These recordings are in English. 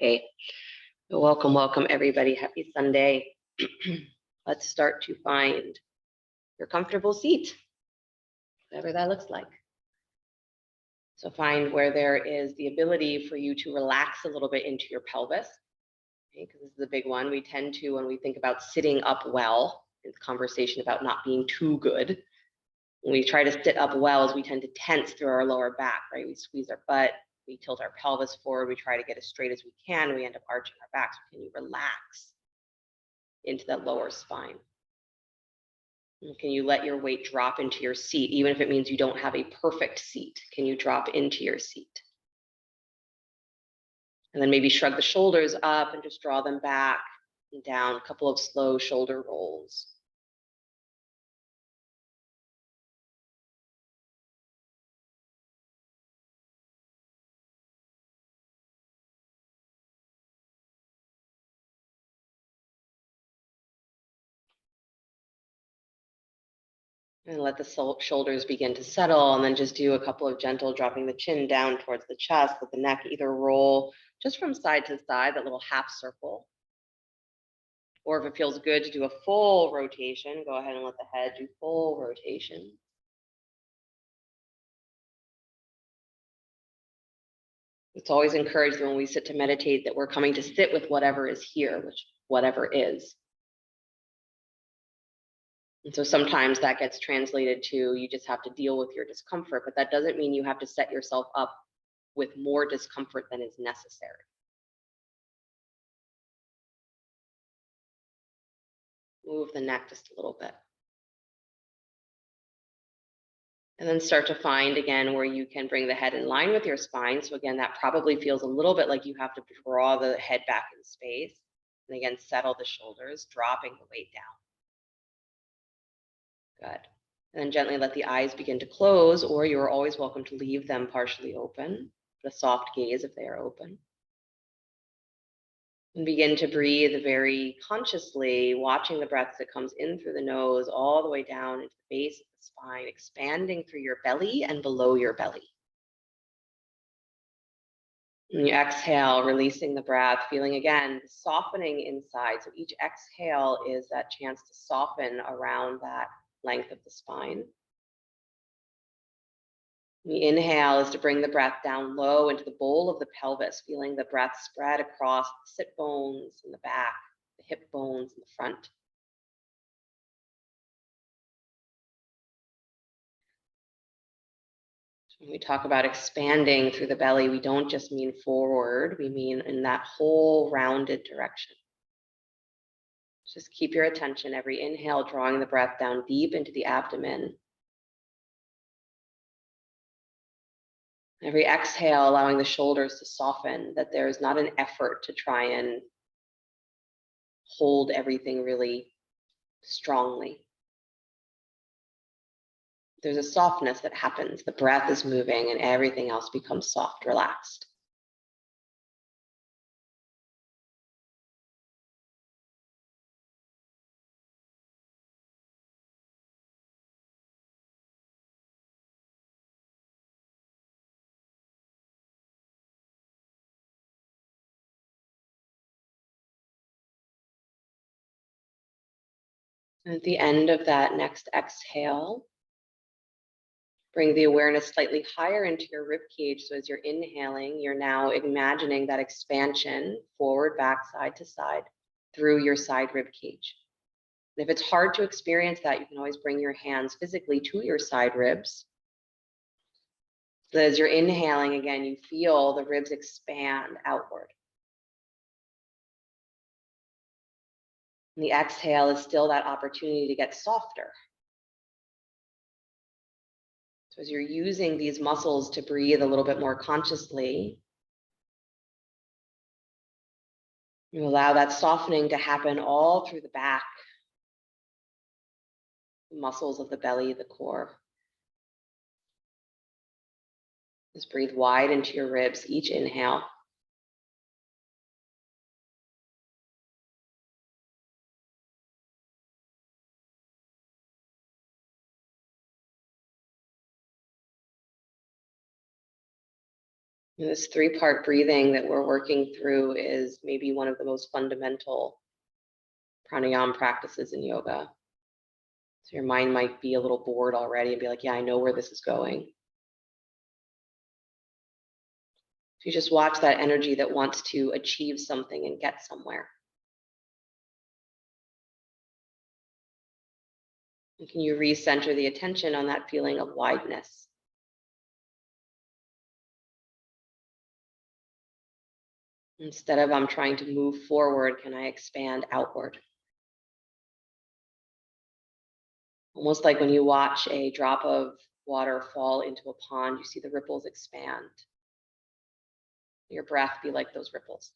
Okay, welcome, welcome everybody. Happy Sunday. Let's start to find your comfortable seat, whatever that looks like. So find where there is the ability for you to relax a little bit into your pelvis, okay, because this is a big one. We tend to, when we think about sitting up well, it's a conversation about not being too good. When we try to sit up well, as we tend to tense through our lower back, right? We squeeze our butt, we tilt our pelvis forward, we try to get as straight as we can, we end up arching our back. So can you relax into that lower spine? And can you let your weight drop into your seat, even if it means you don't have a perfect seat? Can you drop into your seat? And then maybe shrug the shoulders up and just draw them back and down, a couple of slow shoulder rolls. And let the shoulders begin to settle, and then just do a couple of gentle dropping the chin down towards the chest, let the neck either roll just from side to side, that little half circle. Or if it feels good to do a full rotation, go ahead and let the head do full rotation. It's always encouraged when we sit to meditate that we're coming to sit with whatever is here, which whatever is. And so sometimes that gets translated to you just have to deal with your discomfort, but that doesn't mean you have to set yourself up with more discomfort than is necessary. Move the neck just a little bit. And then start to find again where you can bring the head in line with your spine. So again, that probably feels a little bit like you have to draw the head back in space. And again, settle the shoulders, dropping the weight down. Good. And then gently let the eyes begin to close, or you're always welcome to leave them partially open, a soft gaze if they are open. And begin to breathe very consciously, watching the breath that comes in through the nose all the way down into the base of the spine, expanding through your belly and below your belly. And you exhale, releasing the breath, feeling again the softening inside. So each exhale is that chance to soften around that length of the spine. The inhale is to bring the breath down low into the bowl of the pelvis, feeling the breath spread across the sit bones in the back, the hip bones in the front. When we talk about expanding through the belly, we don't just mean forward, we mean in that whole rounded direction. Just keep your attention every inhale, drawing the breath down deep into the abdomen. Every exhale, allowing the shoulders to soften, that there is not an effort to try and hold everything really strongly. There's a softness that happens. The breath is moving and everything else becomes soft, relaxed. And at the end of that next exhale, bring the awareness slightly higher into your rib cage. So as you're inhaling, you're now imagining that expansion forward, back, side to side through your side rib cage. And if it's hard to experience that, you can always bring your hands physically to your side ribs. So as you're inhaling again, you feel the ribs expand outward. And the exhale is still that opportunity to get softer. So as you're using these muscles to breathe a little bit more consciously, you allow that softening to happen all through the back, the muscles of the belly, the core. Just breathe wide into your ribs, each inhale. And this 3-part breathing that we're working through is maybe one of the most fundamental pranayama practices in yoga. So your mind might be a little bored already and be like, yeah, I know where this is going. So you just watch that energy that wants to achieve something and get somewhere. And can you recenter the attention on that feeling of wideness? Instead of I'm trying to move forward, can I expand outward? Almost like when you watch a drop of water fall into a pond, you see the ripples expand. Your breath be like those ripples.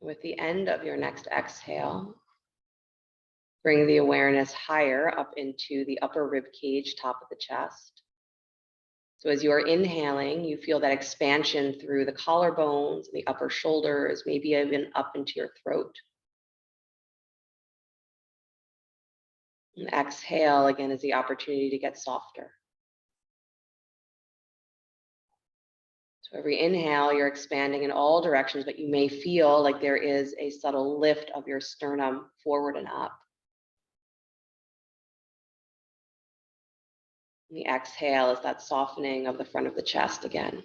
With the end of your next exhale, bring the awareness higher up into the upper rib cage, top of the chest. So as you are inhaling, you feel that expansion through the collarbones, the upper shoulders, maybe even up into your throat. And exhale again is the opportunity to get softer. So every inhale, you're expanding in all directions, but you may feel like there is a subtle lift of your sternum forward and up. And the exhale is that softening of the front of the chest again.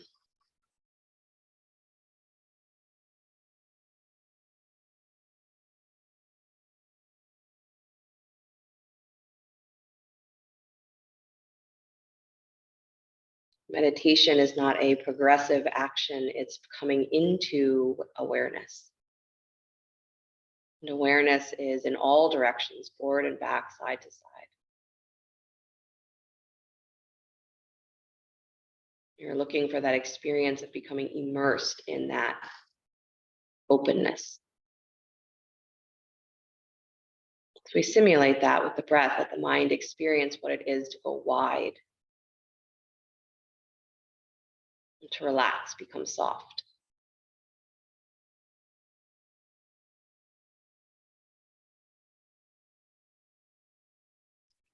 Meditation is not a progressive action, it's coming into awareness. And awareness is in all directions, forward and back, side to side. You're looking for that experience of becoming immersed in that openness. So we simulate that with the breath, let the mind experience what it is to go wide, and to relax, become soft.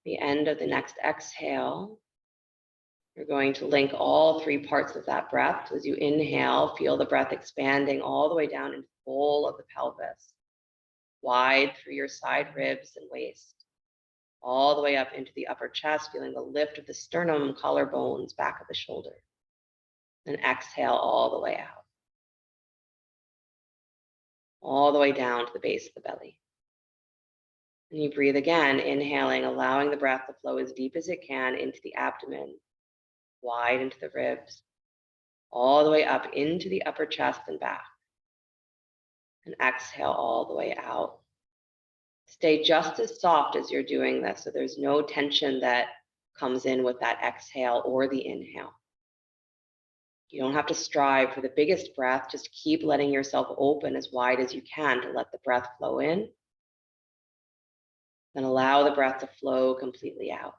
The end of the next exhale, you're going to link all 3 parts of that breath. So as you inhale, feel the breath expanding all the way down into the bowl of the pelvis, wide through your side ribs and waist, all the way up into the upper chest, feeling the lift of the sternum, collarbones, back of the shoulder. Then exhale all the way out, all the way down to the base of the belly. And you breathe again, inhaling, allowing the breath to flow as deep as it can into the abdomen, wide into the ribs, all the way up into the upper chest and back. And exhale all the way out. Stay just as soft as you're doing this, so there's no tension that comes in with that exhale or the inhale. You don't have to strive for the biggest breath, just keep letting yourself open as wide as you can to let the breath flow in. Then allow the breath to flow completely out.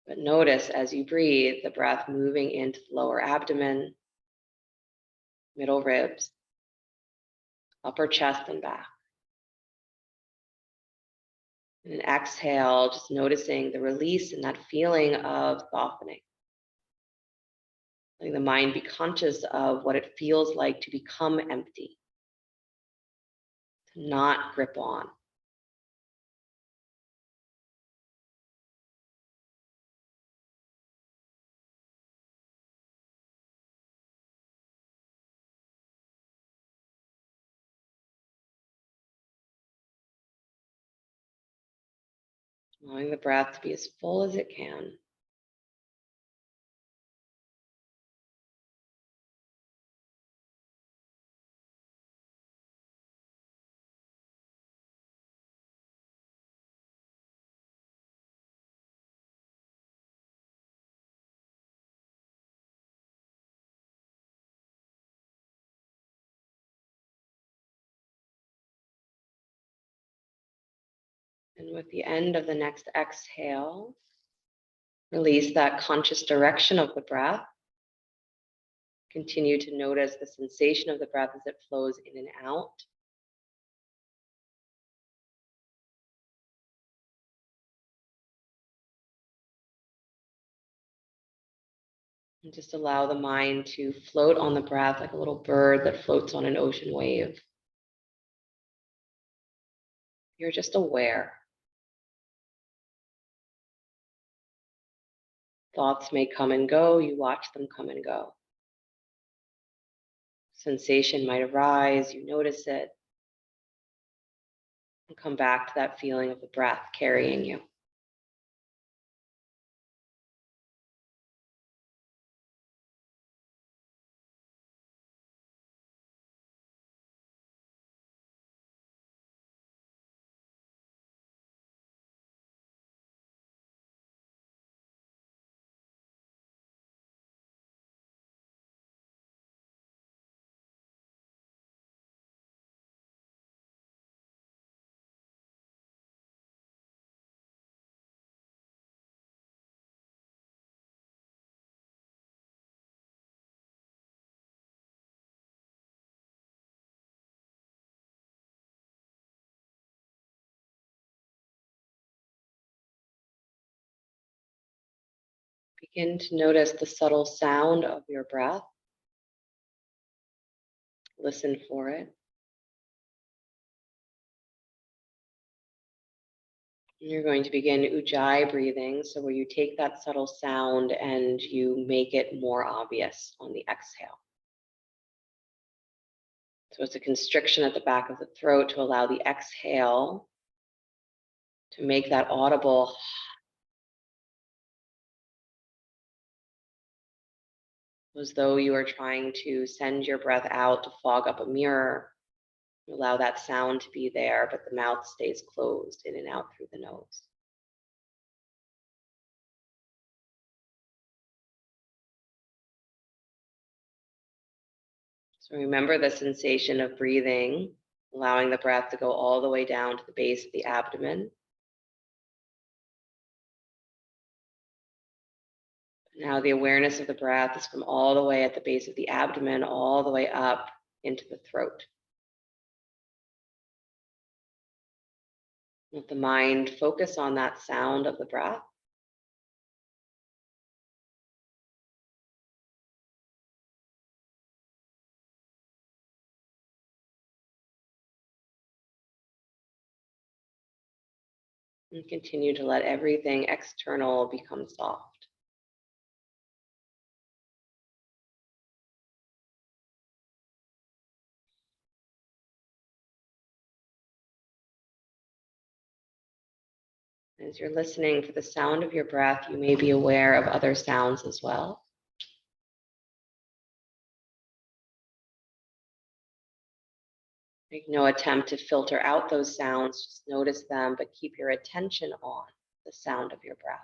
But notice as you breathe, the breath moving into the lower abdomen, middle ribs, upper chest and back. And an exhale, just noticing the release and that feeling of softening. Letting the mind be conscious of what it feels like to become empty, to not grip on. Allowing the breath to be as full as it can. And with the end of the next exhale, release that conscious direction of the breath Continue to notice the sensation of the breath as it flows in and out. And just allow the mind to float on the breath like a little bird that floats on an ocean wave. You're just aware. Thoughts may come and go. You watch them come and go. Sensation might arise. You notice it. And come back to that feeling of the breath carrying you. Begin to notice the subtle sound of your breath. Listen for it. You're going to begin Ujjayi breathing, so where you take that subtle sound and you make it more obvious on the exhale. So it's a constriction at the back of the throat to allow the exhale to make that audible, as though you are trying to send your breath out to fog up a mirror. Allow that sound to be there, but the mouth stays closed in and out through the nose. So remember the sensation of breathing, allowing the breath to go all the way down to the base of the abdomen. Now the awareness of the breath is from all the way at the base of the abdomen, all the way up into the throat. Let the mind focus on that sound of the breath. And continue to let everything external become soft. As you're listening for the sound of your breath, you may be aware of other sounds as well. Make no attempt to filter out those sounds, just notice them, but keep your attention on the sound of your breath.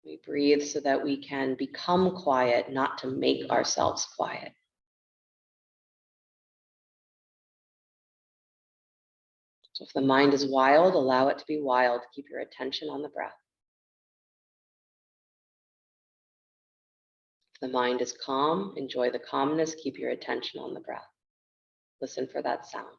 We breathe so that we can become quiet, not to make ourselves quiet. So if the mind is wild, allow it to be wild. Keep your attention on the breath. If the mind is calm, enjoy the calmness. Keep your attention on the breath. Listen for that sound.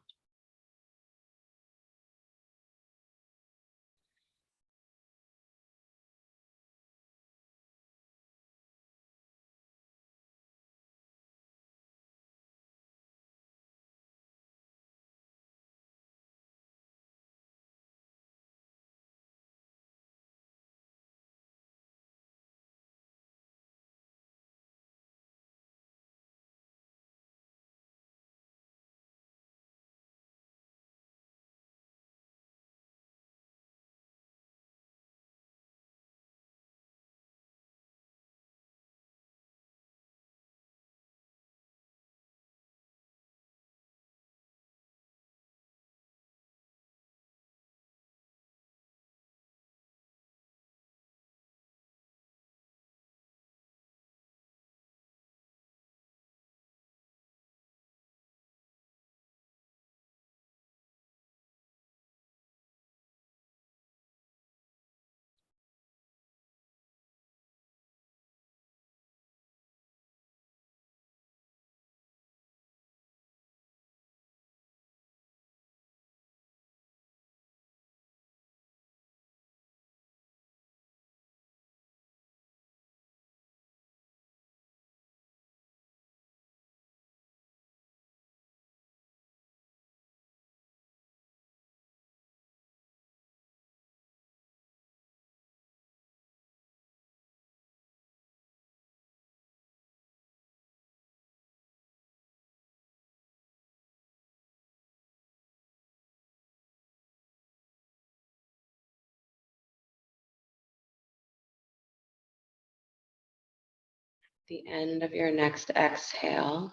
the end of your next exhale,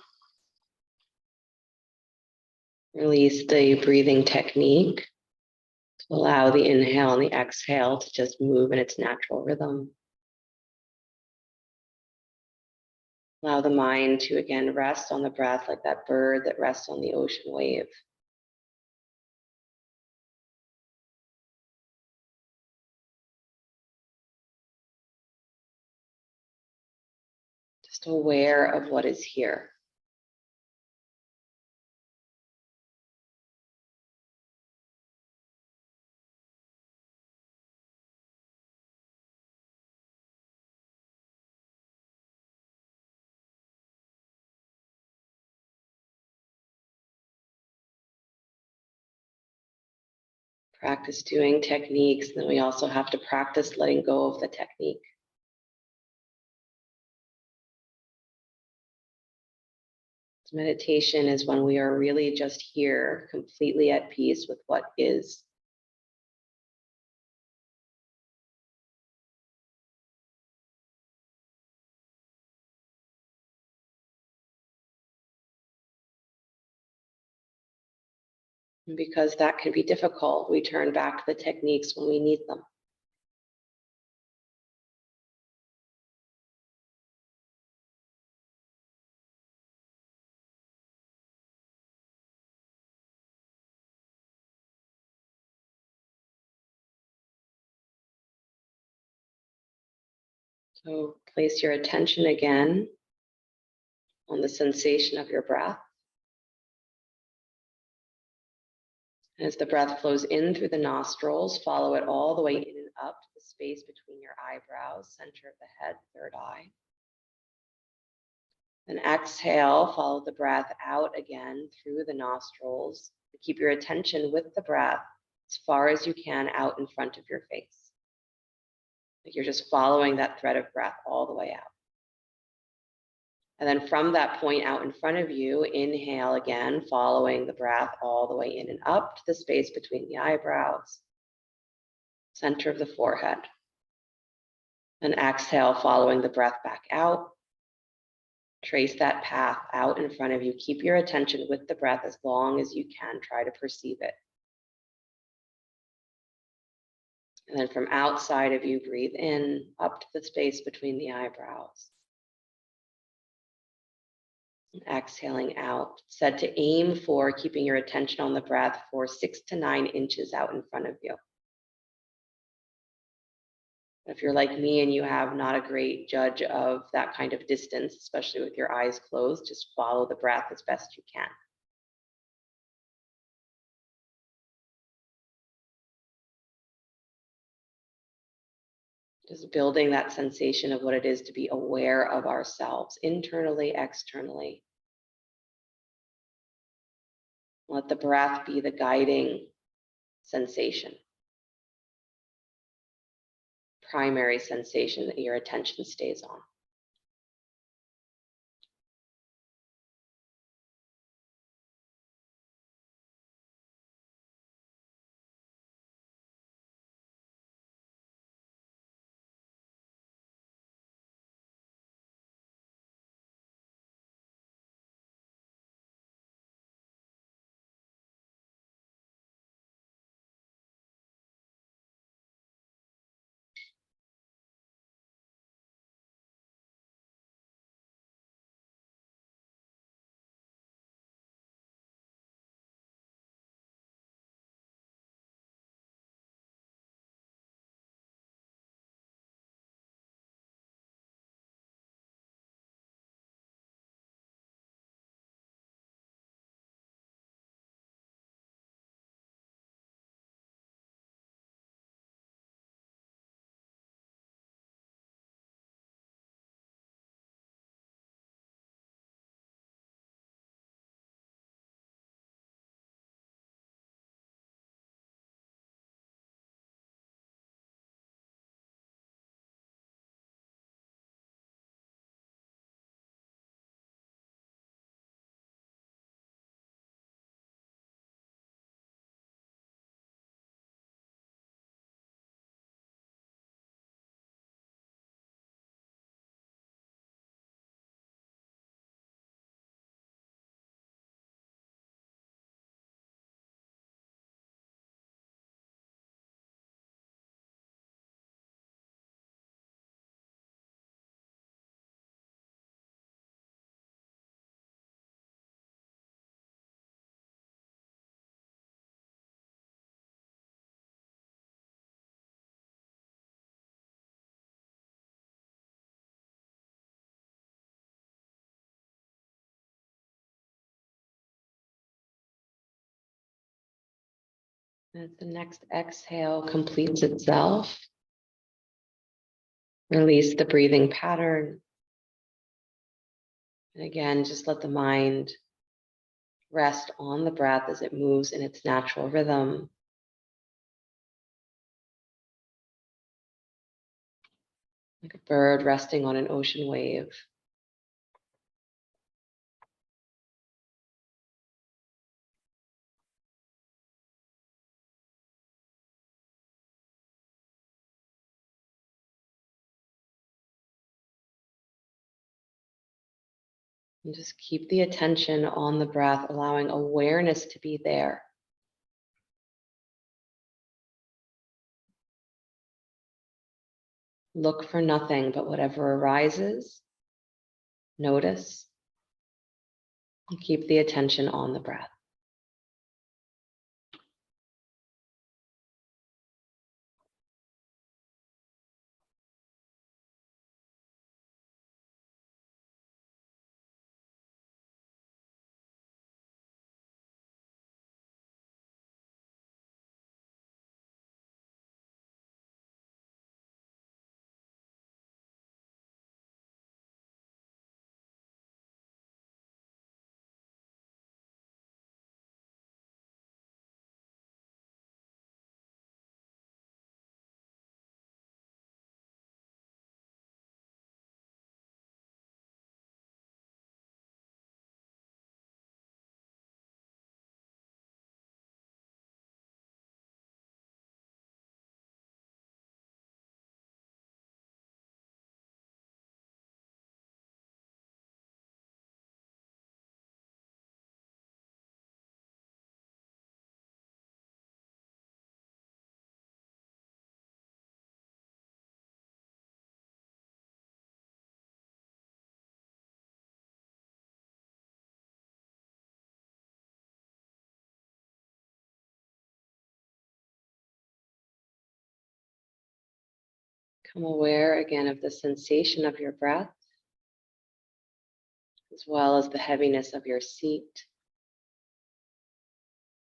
release the breathing technique to allow the inhale and the exhale to just move in its natural rhythm. Allow the mind to again rest on the breath like that bird that rests on the ocean wave. Just aware of what is here. Practice doing techniques, and then we also have to practice letting go of the technique. Meditation is when we are really just here, completely at peace with what is. And because that can be difficult, we turn back to the techniques when we need them. So place your attention again on the sensation of your breath. As the breath flows in through the nostrils, follow it all the way in and up to the space between your eyebrows, center of the head, third eye. Then exhale, follow the breath out again through the nostrils. Keep your attention with the breath as far as you can out in front of your face. Like you're just following that thread of breath all the way out. And then from that point out in front of you, inhale again, following the breath all the way in and up to the space between the eyebrows, center of the forehead. And exhale, following the breath back out. Trace that path out in front of you. Keep your attention with the breath as long as you can. Try to perceive it. And then from outside of you, breathe in up to the space between the eyebrows. And exhaling out. Said to aim for keeping your attention on the breath for 6 to 9 inches out in front of you. If you're like me and you have not a great judge of that kind of distance, especially with your eyes closed, just follow the breath as best you can. Just building that sensation of what it is to be aware of ourselves, internally, externally. Let the breath be the guiding sensation, primary sensation that your attention stays on. As the next exhale completes itself, release the breathing pattern. And again, just let the mind rest on the breath as it moves in its natural rhythm. Like a bird resting on an ocean wave. And just keep the attention on the breath, allowing awareness to be there. Look for nothing but whatever arises. Notice. And keep the attention on the breath. Become aware again of the sensation of your breath, as well as the heaviness of your seat.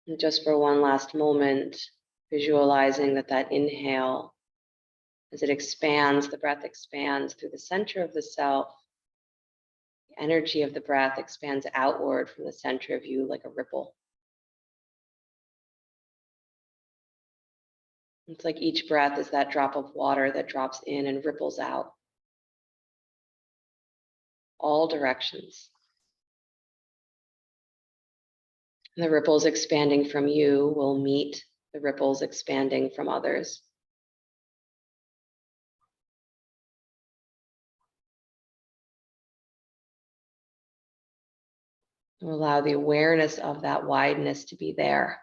And just for one last moment, visualizing that inhale, as it expands, the breath expands through the center of the self. The energy of the breath expands outward from the center of you like a ripple. It's like each breath is that drop of water that drops in and ripples out. All directions. And the ripples expanding from you will meet the ripples expanding from others. Allow the awareness of that wideness to be there.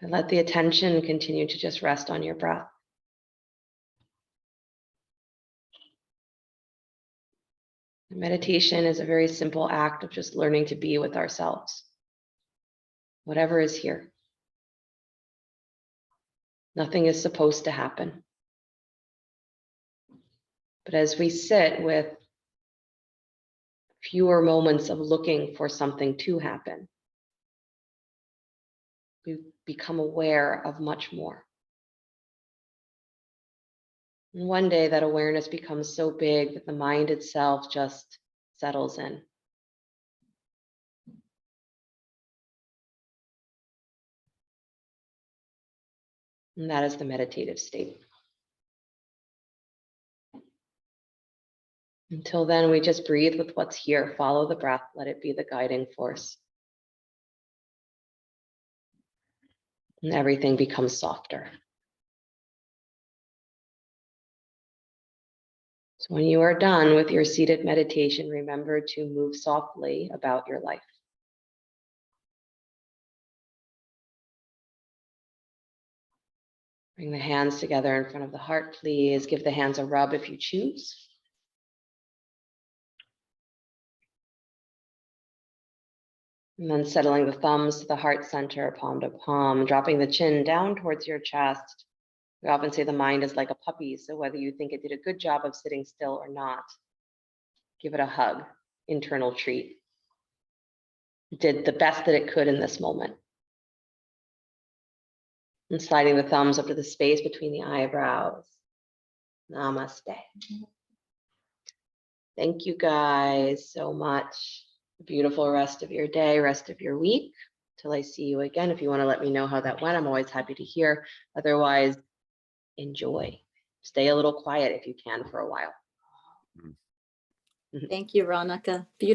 But let the attention continue to just rest on your breath. Meditation is a very simple act of just learning to be with ourselves. Whatever is here. Nothing is supposed to happen. But as we sit with fewer moments of looking for something to happen, we become aware of much more. And one day that awareness becomes so big that the mind itself just settles in. And that is the meditative state. Until then, we just breathe with what's here. Follow the breath. Let it be the guiding force. And everything becomes softer. So when you are done with your seated meditation, remember to move softly about your life. Bring the hands together in front of the heart, please. Give the hands a rub if you choose. And then settling the thumbs to the heart center, palm to palm, dropping the chin down towards your chest. We often say the mind is like a puppy, so whether you think it did a good job of sitting still or not, give it a hug, internal treat. It did the best that it could in this moment. And sliding the thumbs up to the space between the eyebrows. Namaste. Thank you guys so much. Beautiful rest of your day, rest of your week. Till I see you again. If you want to let me know how that went, I'm always happy to hear. Otherwise, enjoy. Stay a little quiet if you can for a while. Thank you, Veronica. Beautiful.